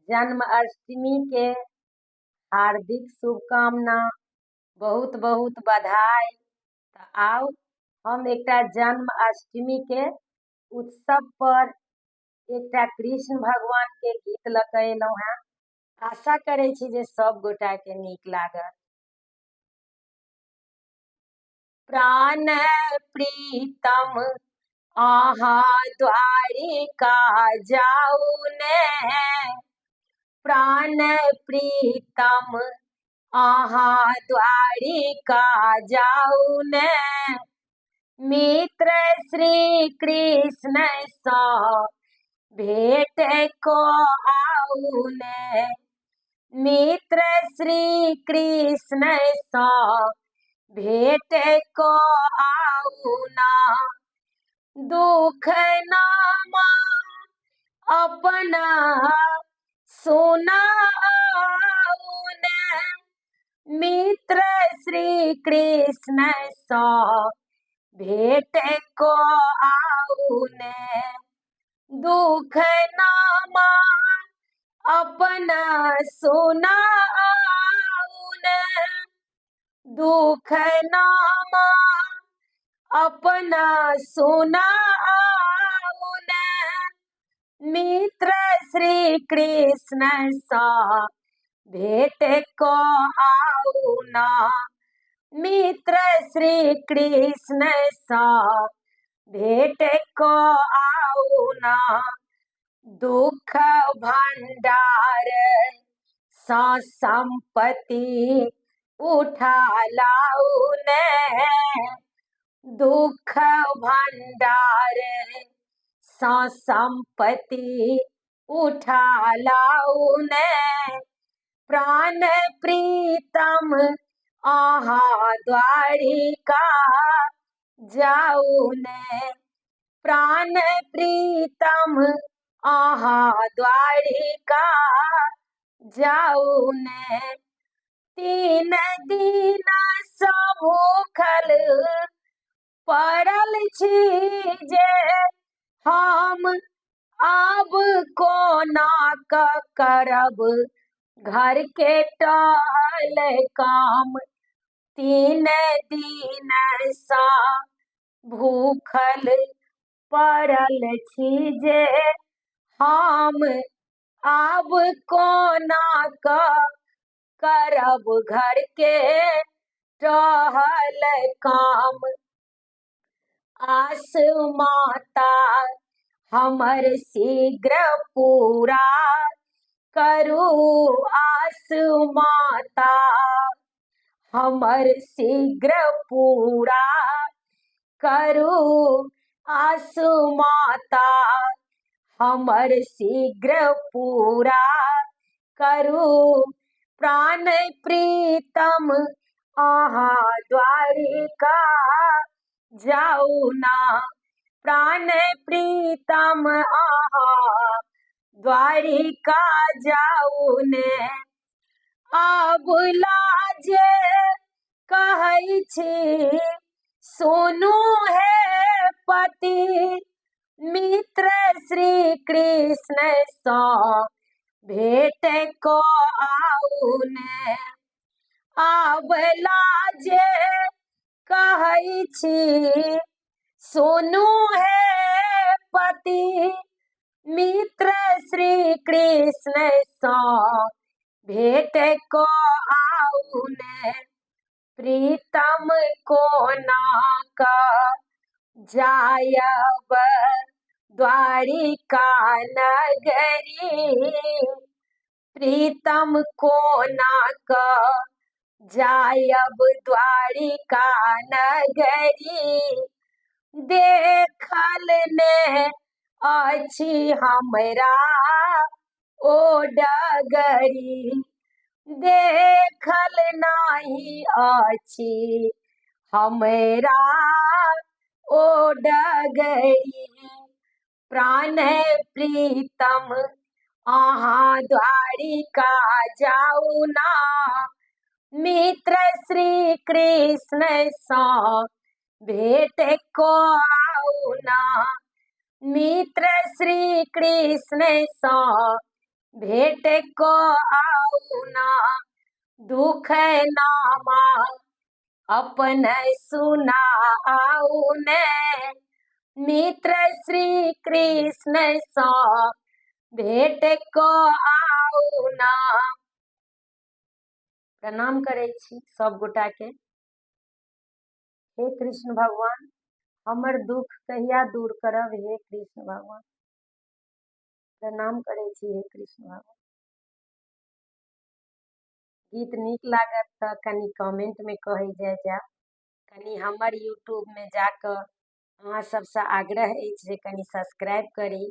जन्माष्टमी के हार्दिक शुभकामना, बहुत बहुत बधाई। तो आओ हम एकटा जन्माष्टमी के उत्सव पर एकटा कृष्ण भगवान के गीत लऽ कऽ अयलहुँ हेँ। आशा करै छी जे सब गोटा के नीक लागत। प्राण प्रीतम आहा द्वारिका जाऊ ने, प्राण प्रीतम आहा द्वारिका जाऊ ने, मित्र श्री कृष्ण सा भेट को आऊ ने, मित्र श्री कृष्ण सा भेट को आऊ ना, दुख नामा अपना सुनाऊ ने, मित्र श्री कृष्ण सा भेट को आऊ ने, दुख नामा अपना सुनाऊ ने, दुख नामा अपना सुनाऊ ने, मित्र श्री कृष्ण सा भेट को आऊ ना, मित्र श्री कृष्ण सा भेट को आऊ ना, दुख भंडार सा संपत्ति उठा लाऊ ने, दुख भंडार सा संपत्ति उठा लाऊ ने, प्राण प्रीतम आहा द्वारिका जाऊ ने, प्राण प्रीतम आहा द्वारिका जाऊ ने, तीन दिन सँ भूखल पड़ल छी जे हम आब कोना कऽ करब घर के टहल काम, तीन दिन सँ भूखल पड़ल छी जे हम आब कोना कऽ करब घर के टहल काम, आस माता हमर शीघ्र पूरा करू, आस माता हमर शीघ्र पूरा करू, आस माता हमर शीघ्र पूरा करू, प्राण प्रीतम आहा द्वारिका जाऊ ना, प्राण प्रीतम आहा द्वारिका जाऊ ने, आब लाजे कहै छी सुनू हे पति, मित्र श्री कृष्ण सा भेट को आऊ ने, आब लाजे कहै छी सुनू हे पति, मित्र श्री कृष्ण सा भेट को आऊ ने, प्रीतम कोना कऽ जायब द्वारिका नगरी, प्रीतम कोना कऽ जायब द्वारिका नगरी, देखल ने अछि हमरा ओ डगरी, देखल नाही अछि हमरा ओ डगरी, प्राण प्रीतम आहा द्वारिका जाऊ ना, मित्र श्री कृष्ण सा भेट को आऊ ना, मित्र श्री कृष्ण सा भेट को आऊ ना, दुख नामा अपन सुना आऊ ने, मित्र श्री कृष्ण सा भेट को आऊ ना। प्रणाम करै छी सब गोटा के। हे कृष्ण भगवान, हमर दुख कहिया दूर करब हे कृष्ण भगवान। प्रणाम करै छी हे कृष्ण भगवान। गीत नीक लागत तऽ कनि कमेंट में कहि जा। कनि हमर यूट्यूब में जाकर अहाँ सबसे आग्रह अछि जे कनि सब्सक्राइब करी।